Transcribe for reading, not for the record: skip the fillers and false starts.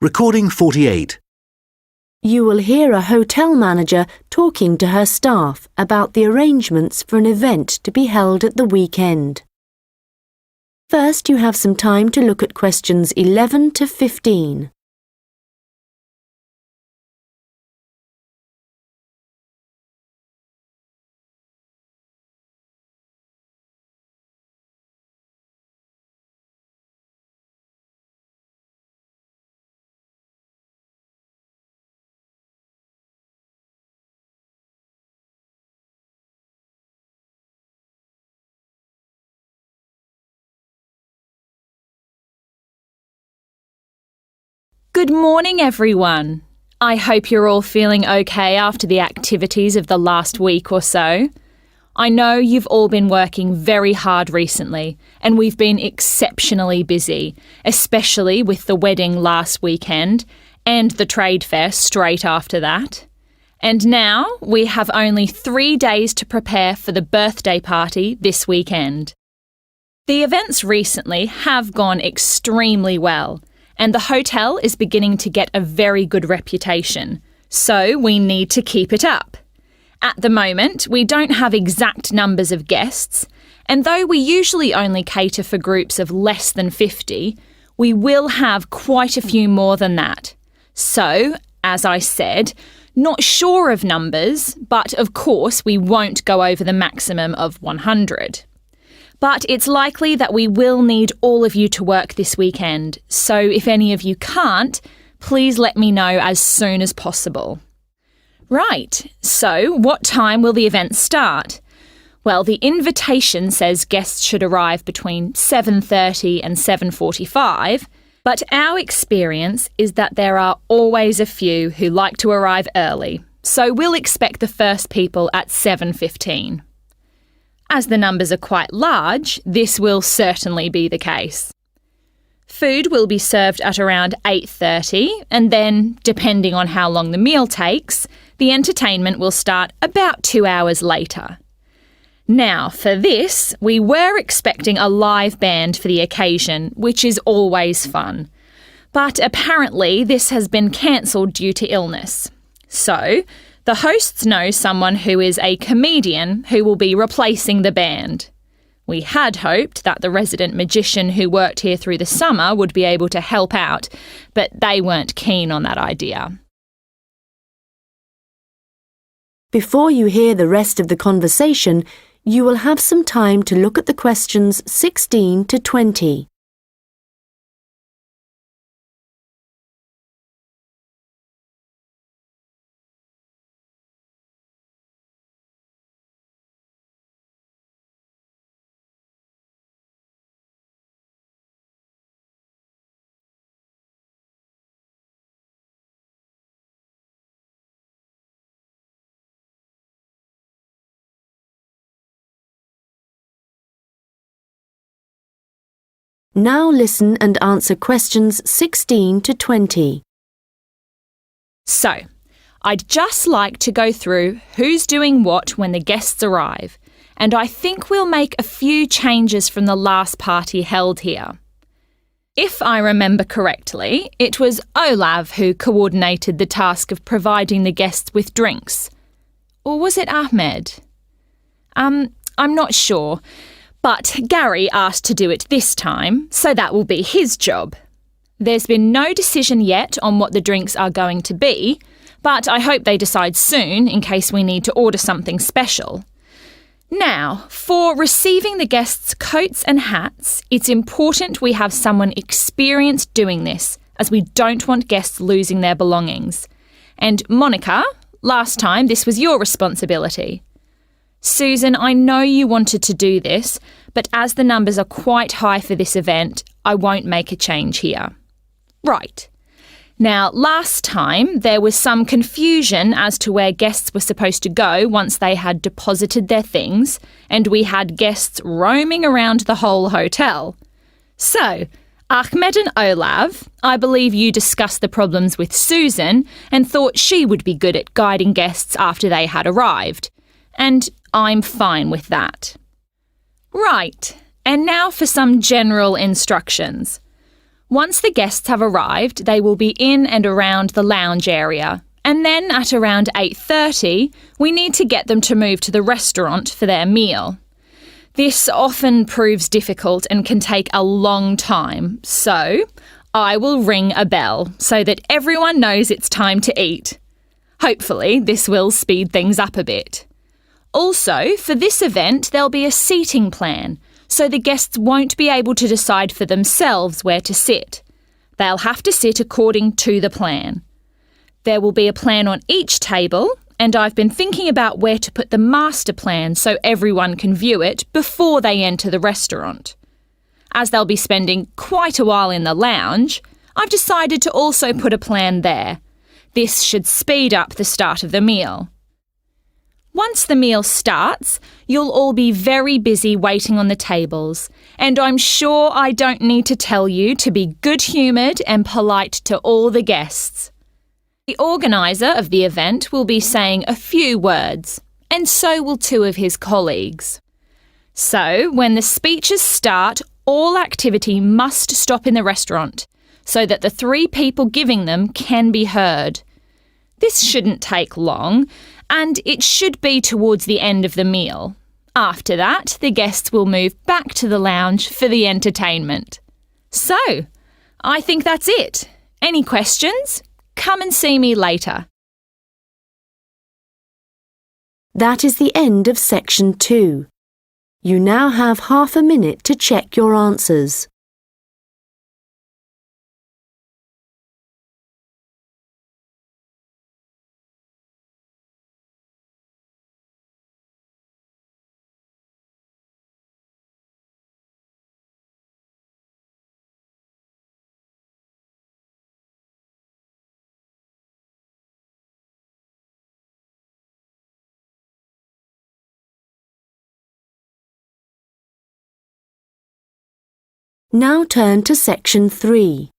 Recording 48. You will hear a hotel manager talking to her staff about the arrangements for an event to be held at the weekend. First, you have some time to look at questions 11 to 15. Good morning, everyone. I hope you're all feeling okay after the activities of the last week or so. I know you've all been working very hard recently, and we've been exceptionally busy, especially with the wedding last weekend and the trade fair straight after that. And now we have only 3 days to prepare for the birthday party this weekend. The events recently have gone extremely well, and the hotel is beginning to get a very good reputation, so we need to keep it up. At the moment, we don't have exact numbers of guests, and though we usually only cater for groups of less than 50, we will have quite a few more than that. So, as I said, not sure of numbers, but of course we won't go over the maximum of 100. But it's likely that we will need all of you to work this weekend, so if any of you can't, please let me know as soon as possible. Right, so what time will the event start? Well, the invitation says guests should arrive between 7:30 and 7:45, but our experience is that there are always a few who like to arrive early, so we'll expect the first people at 7:15. As the numbers are quite large, this will certainly be the case. Food will be served at around 8:30, and then, depending on how long the meal takes, the entertainment will start about 2 hours later. Now, for this, we were expecting a live band for the occasion, which is always fun. But apparently this has been cancelled due to illness. So, the hosts know someone who is a comedian who will be replacing the band. We had hoped that the resident magician who worked here through the summer would be able to help out, but they weren't keen on that idea. Before you hear the rest of the conversation, you will have some time to look at the questions 16 to 20. Now listen and answer questions 16 to 20. So, I'd just like to go through who's doing what when the guests arrive, and I think we'll make a few changes from the last party held here. If I remember correctly, it was Olav who coordinated the task of providing the guests with drinks. Or was it Ahmed? I'm not sure. But Gary asked to do it this time, so that will be his job. There's been no decision yet on what the drinks are going to be, but I hope they decide soon in case we need to order something special. Now, for receiving the guests' coats and hats, it's important we have someone experienced doing this, as we don't want guests losing their belongings. And Monica, last time this was your responsibility. Susan, I know you wanted to do this, but as the numbers are quite high for this event, I won't make a change here. Right. Now, last time there was some confusion as to where guests were supposed to go once they had deposited their things, and we had guests roaming around the whole hotel. So, Ahmed and Olav, I believe you discussed the problems with Susan and thought she would be good at guiding guests after they had arrived. And I'm fine with that. Right, and now for some general instructions. Once the guests have arrived, they will be in and around the lounge area. And then at around 8:30, we need to get them to move to the restaurant for their meal. This often proves difficult and can take a long time, so I will ring a bell so that everyone knows it's time to eat. Hopefully, this will speed things up a bit. Also, for this event, there'll be a seating plan, so the guests won't be able to decide for themselves where to sit. They'll have to sit according to the plan. There will be a plan on each table, and I've been thinking about where to put the master plan so everyone can view it before they enter the restaurant. As they'll be spending quite a while in the lounge, I've decided to also put a plan there. This should speed up the start of the meal. Once the meal starts, you'll all be very busy waiting on the tables, and I'm sure I don't need to tell you to be good-humoured and polite to all the guests. The organiser of the event will be saying a few words, and so will two of his colleagues. So, when the speeches start, all activity must stop in the restaurant, so that the three people giving them can be heard. This shouldn't take long, and it should be towards the end of the meal. After that, the guests will move back to the lounge for the entertainment. So, I think that's it. Any questions? Come and see me later. That is the end of section 2. You now have half a minute to check your answers. Now turn to section 3.